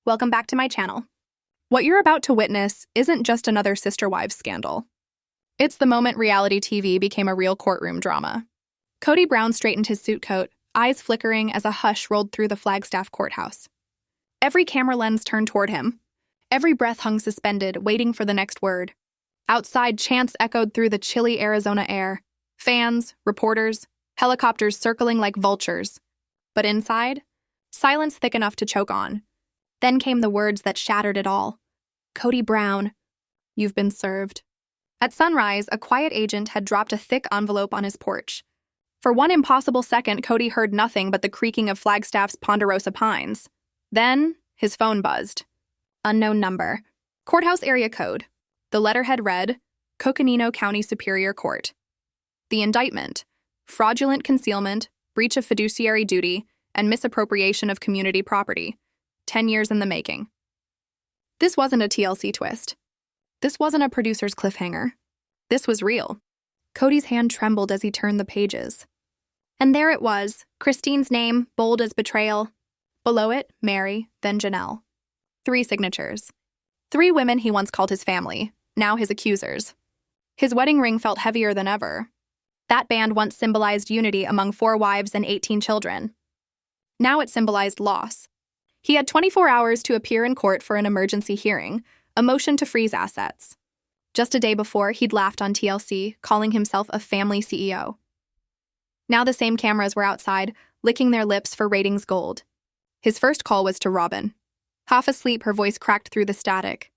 Welcome back to my channel. What you're about to witness isn't just another sister wives scandal. It's the moment reality TV became a real courtroom drama. Kody Brown straightened his suit coat, eyes flickering as a hush rolled through the Flagstaff courthouse. Every camera lens turned toward him. Every breath hung suspended, waiting for the next word. Outside, chants echoed through the chilly Arizona air. Fans, reporters, helicopters circling like vultures. But inside, silence thick enough to choke on. Then came the words that shattered it all. Kody Brown, you've been served. At sunrise, a quiet agent had dropped a thick envelope on his porch. For one impossible second, Kody heard nothing but the creaking of Flagstaff's ponderosa pines. Then, his phone buzzed. Unknown number. Courthouse area code. The letterhead read, Coconino County Superior Court. The indictment: fraudulent concealment, breach of fiduciary duty, and misappropriation of community property. 10 years in the making. This wasn't a TLC twist. This wasn't a producer's cliffhanger. This was real. Kody's hand trembled as he turned the pages. And there it was, Christine's name, bold as betrayal. Below it, Mary, then Janelle. 3 signatures. 3 women he once called his family, now his accusers. His wedding ring felt heavier than ever. That band once symbolized unity among 4 wives and 18 children. Now it symbolized loss. He had 24 hours to appear in court for an emergency hearing, a motion to freeze assets. Just a day before, he'd laughed on TLC, calling himself a family CEO. Now the same cameras were outside, licking their lips for ratings gold. His first call was to Robyn. Half asleep, her voice cracked through the static.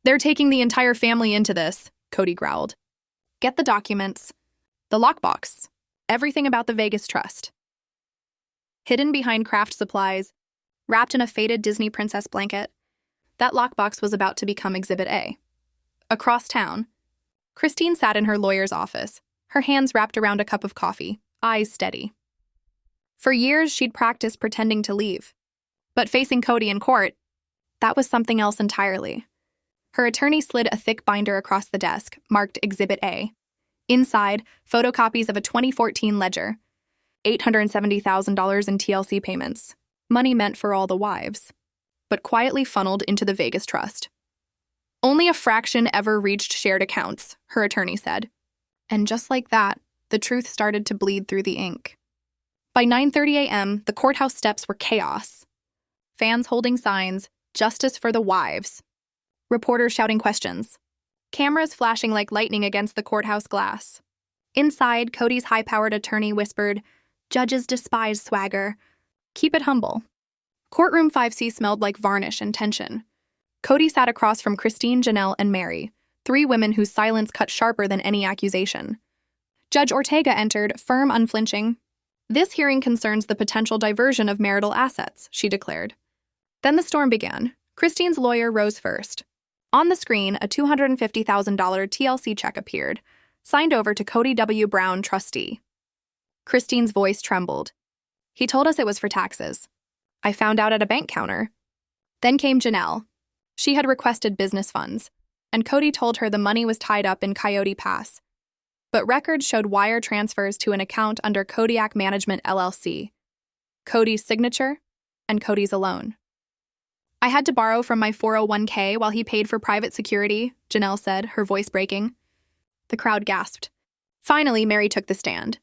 "They're taking the entire family into this," Kody growled. "Get the documents. The lockbox. Everything about the Vegas trust." Hidden behind craft supplies, wrapped in a faded Disney princess blanket, that lockbox was about to become Exhibit A. Across town, Christine sat in her lawyer's office, her hands wrapped around a cup of coffee, eyes steady. For years, she'd practiced pretending to leave. But facing Kody in court, that was something else entirely. Her attorney slid a thick binder across the desk, marked Exhibit A. Inside, photocopies of a 2014 ledger, $870,000 in TLC payments. Money meant for all the wives, but quietly funneled into the Vegas trust. Only a fraction ever reached shared accounts, her attorney said. And just like that, the truth started to bleed through the ink. By 9:30 a.m., the courthouse steps were chaos. Fans holding signs, "Justice for the wives." Reporters shouting questions. Cameras flashing like lightning against the courthouse glass. Inside, Kody's high-powered attorney whispered, "Judges despise swagger. Keep it humble." Courtroom 5C smelled like varnish and tension. Kody sat across from Christine, Janelle, and Mary, 3 women whose silence cut sharper than any accusation. Judge Ortega entered, firm, unflinching. "This hearing concerns the potential diversion of marital assets," she declared. Then the storm began. Christine's lawyer rose first. On the screen, a $250,000 TLC check appeared, signed over to Kody W. Brown, trustee. Christine's voice trembled. "He told us it was for taxes. I found out at a bank counter." Then came Janelle. She had requested business funds, and Kody told her the money was tied up in Coyote Pass. But records showed wire transfers to an account under Kodiak Management LLC. Kody's signature, and Kody's alone. "I had to borrow from my 401k while he paid for private security," Janelle said, her voice breaking. The crowd gasped. Finally, Mary took the stand.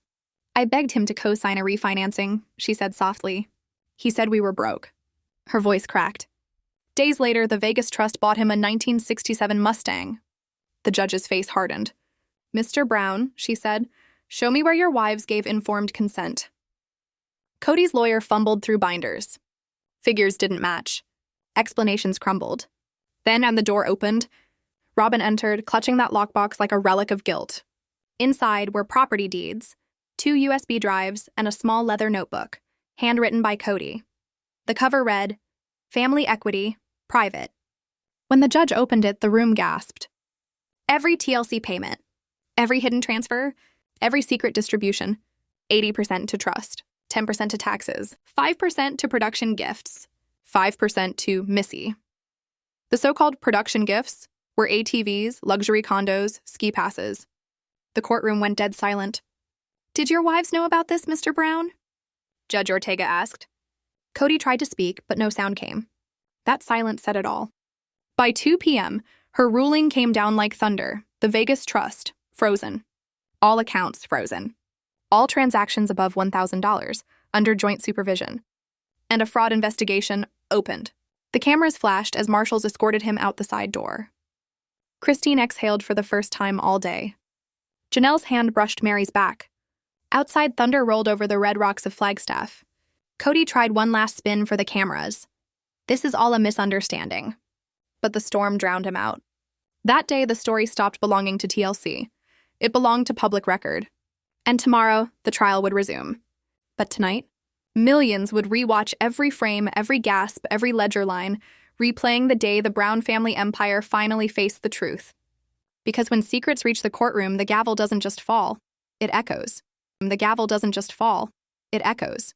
"I begged him to co-sign a refinancing," she said softly. "He said we were broke." Her voice cracked. Days later, the Vegas Trust bought him a 1967 Mustang. The judge's face hardened. "Mr. Brown," she said, "show me where your wives gave informed consent." Kody's lawyer fumbled through binders. Figures didn't match. Explanations crumbled. Then, and the door opened, Robyn entered, clutching that lockbox like a relic of guilt. Inside were property deeds, 2 USB drives, and a small leather notebook, handwritten by Kody. The cover read, "Family Equity, Private." When the judge opened it, the room gasped. Every TLC payment, every hidden transfer, every secret distribution, 80% to trust, 10% to taxes, 5% to production gifts, 5% to Missy. The so-called production gifts were ATVs, luxury condos, ski passes. The courtroom went dead silent. "Did your wives know about this, Mr. Brown?" Judge Ortega asked. Kody tried to speak, but no sound came. That silence said it all. By 2 p.m., her ruling came down like thunder. The Vegas Trust, frozen. All accounts frozen. All transactions above $1,000, under joint supervision. And a fraud investigation opened. The cameras flashed as marshals escorted him out the side door. Christine exhaled for the first time all day. Janelle's hand brushed Mary's back. Outside, thunder rolled over the red rocks of Flagstaff. Kody tried one last spin for the cameras. This is all a misunderstanding. But the storm drowned him out. That day, the story stopped belonging to TLC. It belonged to public record. And tomorrow, the trial would resume. But tonight, millions would rewatch every frame, every gasp, every ledger line, replaying the day the Brown family empire finally faced the truth. Because when secrets reach the courtroom, the gavel doesn't just fall, it echoes. The gavel doesn't just fall, it echoes.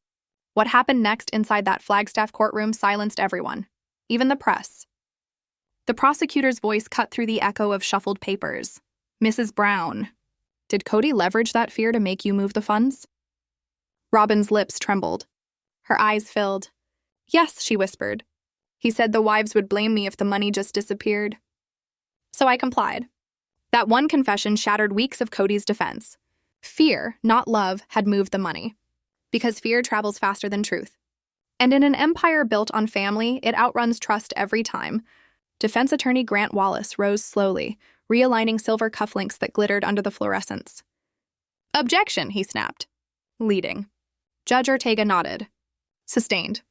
What happened next inside that Flagstaff courtroom silenced everyone, even the press. The prosecutor's voice cut through the echo of shuffled papers. Mrs. Brown, did Kody leverage that fear to make you move the funds? Robyn's lips trembled. Her eyes filled. Yes, she whispered. He said the wives would blame me if the money just disappeared. So I complied. That one confession shattered weeks of Kody's defense. Fear, not love, had moved the money. Because fear travels faster than truth. And in an empire built on family, it outruns trust every time. Defense attorney Grant Wallace rose slowly, realigning silver cufflinks that glittered under the fluorescence. Objection, he snapped. Leading. Judge Ortega nodded. Sustained.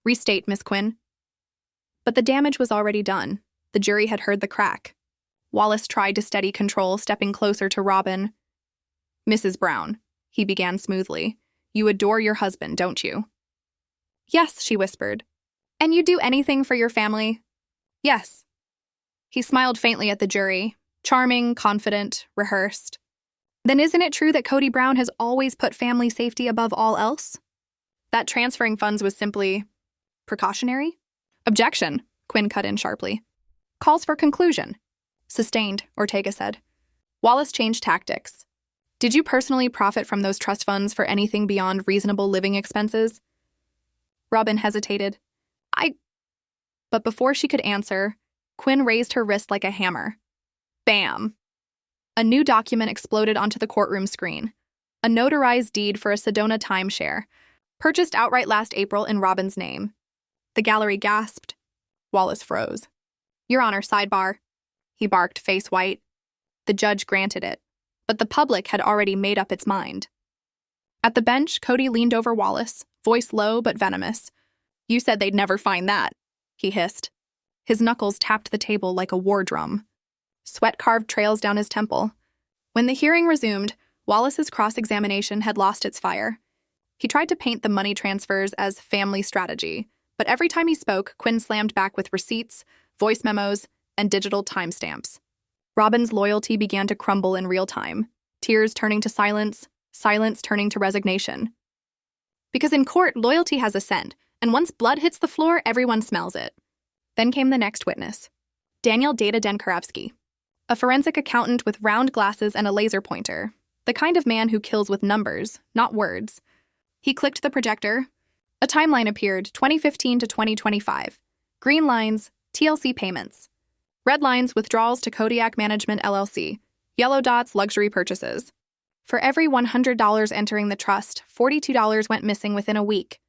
Restate, Miss Quinn. But the damage was already done. The jury had heard the crack. Wallace tried to steady control, stepping closer to Robyn. Mrs. Brown, he began smoothly, you adore your husband, don't you? Yes, she whispered. And you do anything for your family? Yes. He smiled faintly at the jury, charming, confident, rehearsed. Then isn't it true that Kody Brown has always put family safety above all else? That transferring funds was simply precautionary? Objection, Quinn cut in sharply. Calls for conclusion. Sustained, Ortega said. Wallace changed tactics. Did you personally profit from those trust funds for anything beyond reasonable living expenses? Robyn hesitated. But before she could answer, Quinn raised her wrist like a hammer. Bam! A new document exploded onto the courtroom screen. A notarized deed for a Sedona timeshare, purchased outright last April in Robyn's name. The gallery gasped. Wallace froze. Your Honor, sidebar. He barked, face white. The judge granted it, but the public had already made up its mind. At the bench, Kody leaned over Wallace, voice low but venomous. You said they'd never find that, he hissed. His knuckles tapped the table like a war drum. Sweat carved trails down his temple. When the hearing resumed, Wallace's cross-examination had lost its fire. He tried to paint the money transfers as family strategy, but every time he spoke, Quinn slammed back with receipts, voice memos, and digital timestamps. Robyn's loyalty began to crumble in real time, tears turning to silence, silence turning to resignation. Because in court, loyalty has a scent, and once blood hits the floor, everyone smells it. Then came the next witness, Daniel Data Denkarevsky, a forensic accountant with round glasses and a laser pointer, the kind of man who kills with numbers, not words. He clicked the projector. A timeline appeared, 2015 to 2025. Green lines, TLC payments. Red lines, withdrawals to Kodiak Management LLC. Yellow dots, luxury purchases. For every $100 entering the trust, $42 went missing within a week,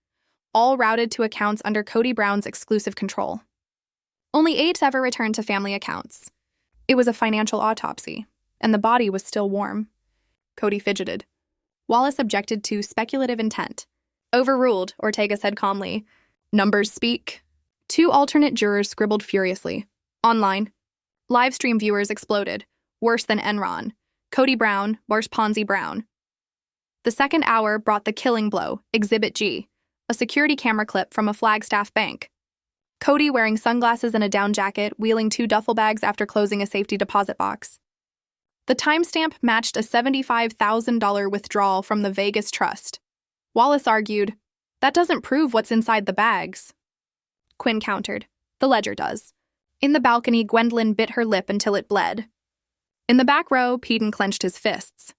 all routed to accounts under Kody Brown's exclusive control. Only 8 ever returned to family accounts. It was a financial autopsy, and the body was still warm. Kody fidgeted. Wallace objected to speculative intent. Overruled, Ortega said calmly. Numbers speak. 2 alternate jurors scribbled furiously. Online. Livestream viewers exploded. Worse than Enron. Kody Brown, worse Ponzi Brown. The second hour brought the killing blow, Exhibit G, a security camera clip from a Flagstaff bank. Kody wearing sunglasses and a down jacket, wheeling 2 duffel bags after closing a safety deposit box. The timestamp matched a $75,000 withdrawal from the Vegas Trust. Wallace argued, that doesn't prove what's inside the bags. Quinn countered, the ledger does. In the balcony, Gwendolyn bit her lip until it bled. In the back row, Peden clenched his fists.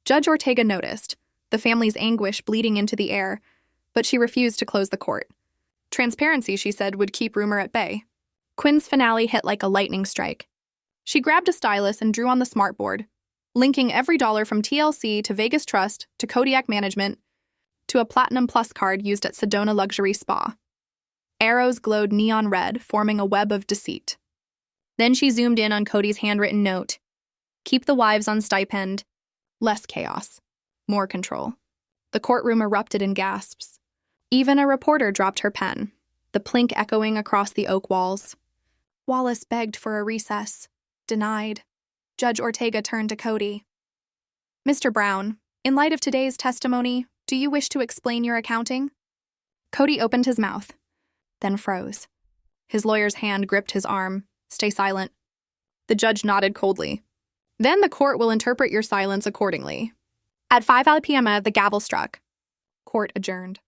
Judge Ortega noticed, the family's anguish bleeding into the air, but she refused to close the court. Transparency, she said, would keep rumor at bay. Quinn's finale hit like a lightning strike. She grabbed a stylus and drew on the smartboard, linking every dollar from TLC to Vegas Trust to Kodiak Management to a Platinum Plus card used at Sedona Luxury Spa. Arrows glowed neon red, forming a web of deceit. Then she zoomed in on Kody's handwritten note. Keep the wives on stipend. Less chaos. More control. The courtroom erupted in gasps. Even a reporter dropped her pen, the plink echoing across the oak walls. Wallace begged for a recess. Denied. Judge Ortega turned to Kody. Mr. Brown, in light of today's testimony, do you wish to explain your accounting? Kody opened his mouth, then froze. His lawyer's hand gripped his arm. Stay silent. The judge nodded coldly. Then the court will interpret your silence accordingly. At 5 p.m. the gavel struck. Court adjourned.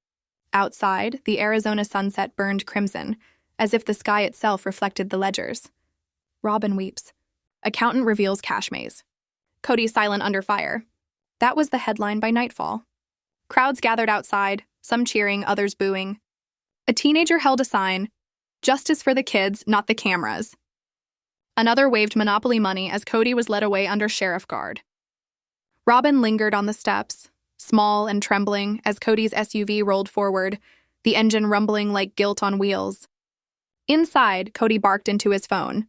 Outside, the Arizona sunset burned crimson, as if the sky itself reflected the ledgers. Robyn weeps. Accountant reveals cash maze. Kody silent under fire. That was the headline by nightfall. Crowds gathered outside, some cheering, others booing. A teenager held a sign, "Justice for the kids, not the cameras." Another waved Monopoly money as Kody was led away under sheriff guard. Robyn lingered on the steps, small and trembling, as Kody's SUV rolled forward, the engine rumbling like guilt on wheels. Inside, Kody barked into his phone.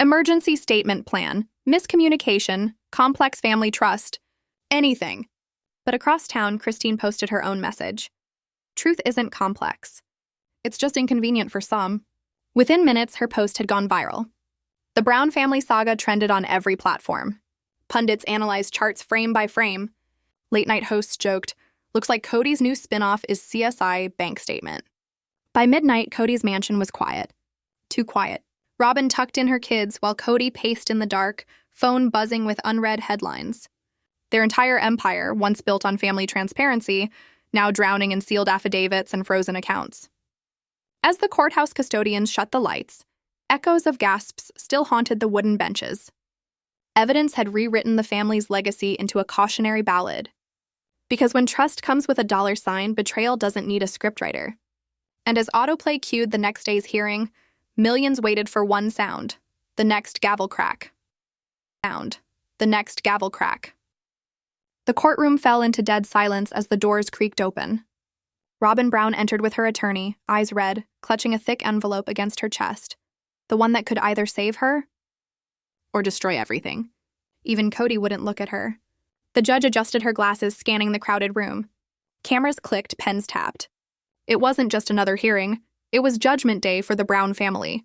Emergency statement plan, miscommunication, complex family trust, anything. But across town, Christine posted her own message. Truth isn't complex. It's just inconvenient for some. Within minutes, her post had gone viral. The Brown family saga trended on every platform. Pundits analyzed charts frame by frame. Late-night hosts joked, looks like Kody's new spin-off is CSI bank statement. By midnight, Kody's mansion was quiet. Too quiet. Robyn tucked in her kids while Kody paced in the dark, phone buzzing with unread headlines. Their entire empire, once built on family transparency, now drowning in sealed affidavits and frozen accounts. As the courthouse custodians shut the lights, echoes of gasps still haunted the wooden benches. Evidence had rewritten the family's legacy into a cautionary ballad. Because when trust comes with a $sign, betrayal doesn't need a scriptwriter. And as autoplay cued the next day's hearing, millions waited for one sound, the next gavel crack. The next gavel crack. The courtroom fell into dead silence as the doors creaked open. Robyn Brown entered with her attorney, eyes red, clutching a thick envelope against her chest, the one that could either save her or destroy everything. Even Kody wouldn't look at her. The judge adjusted her glasses, scanning the crowded room. Cameras clicked, pens tapped. It wasn't just another hearing. It was judgment day for the Brown family.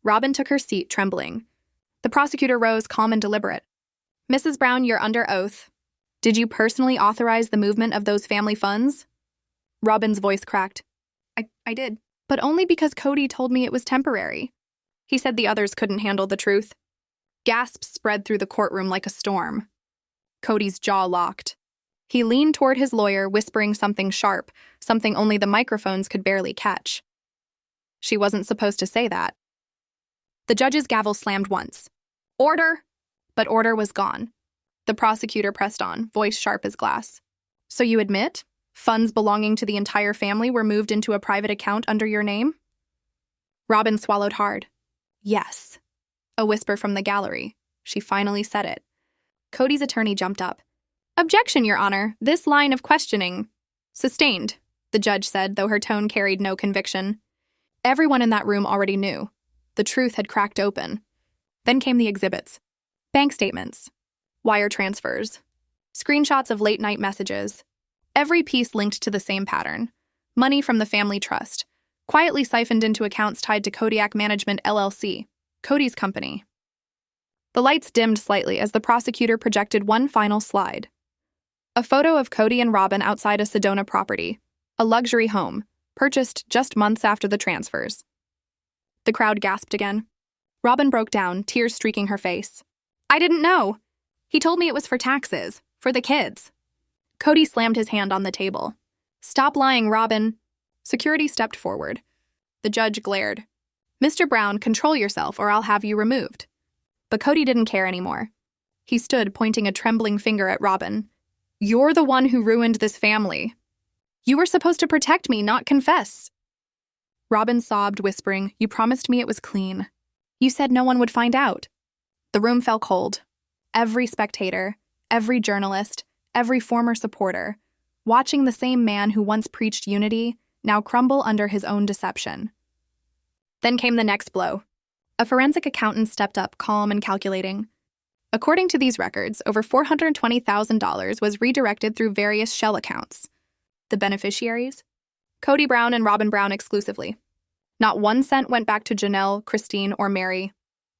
Robyn took her seat, trembling. The prosecutor rose, calm and deliberate. Mrs. Brown, you're under oath. Did you personally authorize the movement of those family funds? Robyn's voice cracked. I did. But only because Kody told me it was temporary. He said the others couldn't handle the truth. Gasps spread through the courtroom like a storm. Kody's jaw locked. He leaned toward his lawyer, whispering something sharp, something only the microphones could barely catch. She wasn't supposed to say that. The judge's gavel slammed once. Order! But order was gone. The prosecutor pressed on, voice sharp as glass. So you admit? Funds belonging to the entire family were moved into a private account under your name? Robyn swallowed hard. Yes. A whisper from the gallery. She finally said it. Kody's attorney jumped up. Objection, Your Honor. This line of questioning. Sustained, the judge said, though her tone carried no conviction. Everyone in that room already knew. The truth had cracked open. Then came the exhibits. Bank statements. Wire transfers. Screenshots of late-night messages. Every piece linked to the same pattern. Money from the family trust, quietly siphoned into accounts tied to Kodiak Management LLC, Kody's company. The lights dimmed slightly as the prosecutor projected one final slide. A photo of Kody and Robyn outside a Sedona property, a luxury home, purchased just months after the transfers. The crowd gasped again. Robyn broke down, tears streaking her face. I didn't know. He told me it was for taxes, for the kids. Kody slammed his hand on the table. Stop lying, Robyn. Security stepped forward. The judge glared. Mr. Brown, control yourself or I'll have you removed. But Kody didn't care anymore. He stood, pointing a trembling finger at Robyn. You're the one who ruined this family. You were supposed to protect me, not confess. Robyn sobbed, whispering, "You promised me it was clean. You said no one would find out." The room fell cold. Every spectator, every journalist, every former supporter, watching the same man who once preached unity, now crumble under his own deception. Then came the next blow. A forensic accountant stepped up, calm and calculating. According to these records, over $420,000 was redirected through various shell accounts. The beneficiaries? Kody Brown and Robyn Brown exclusively. Not 1 cent went back to Janelle, Christine, or Mary.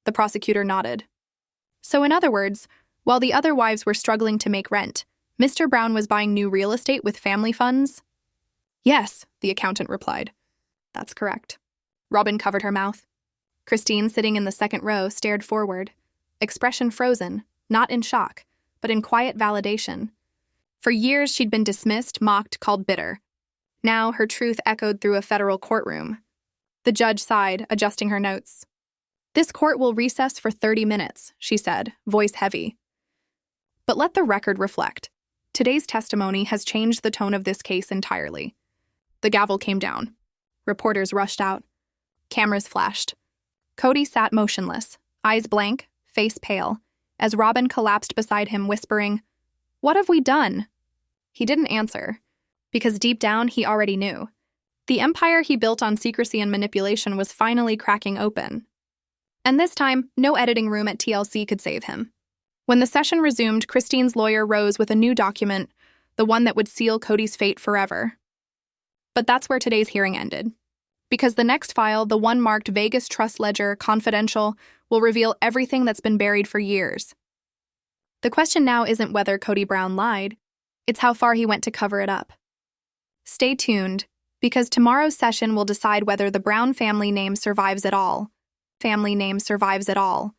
The prosecutor nodded. So in other words, while the other wives were struggling to make rent, Mr. Brown was buying new real estate with family funds? Yes, the accountant replied. That's correct. Robyn covered her mouth. Christine, sitting in the second row, stared forward, expression frozen, not in shock, but in quiet validation. For years, she'd been dismissed, mocked, called bitter. Now, her truth echoed through a federal courtroom. The judge sighed, adjusting her notes. "This court will recess for 30 minutes, she said, voice heavy. But let the record reflect. Today's testimony has changed the tone of this case entirely. The gavel came down. Reporters rushed out. Cameras flashed. Kody sat motionless, eyes blank, face pale, as Robyn collapsed beside him, whispering, "What have we done?" He didn't answer, because deep down he already knew. The empire he built on secrecy and manipulation was finally cracking open. And this time, no editing room at TLC could save him. When the session resumed, Christine's lawyer rose with a new document, the one that would seal Kody's fate forever. But that's where today's hearing ended. Because the next file, the one marked Vegas Trust Ledger, confidential, will reveal everything that's been buried for years. The question now isn't whether Kody Brown lied, it's how far he went to cover it up. Stay tuned, because tomorrow's session will decide whether the Brown family name survives at all. Family name survives at all.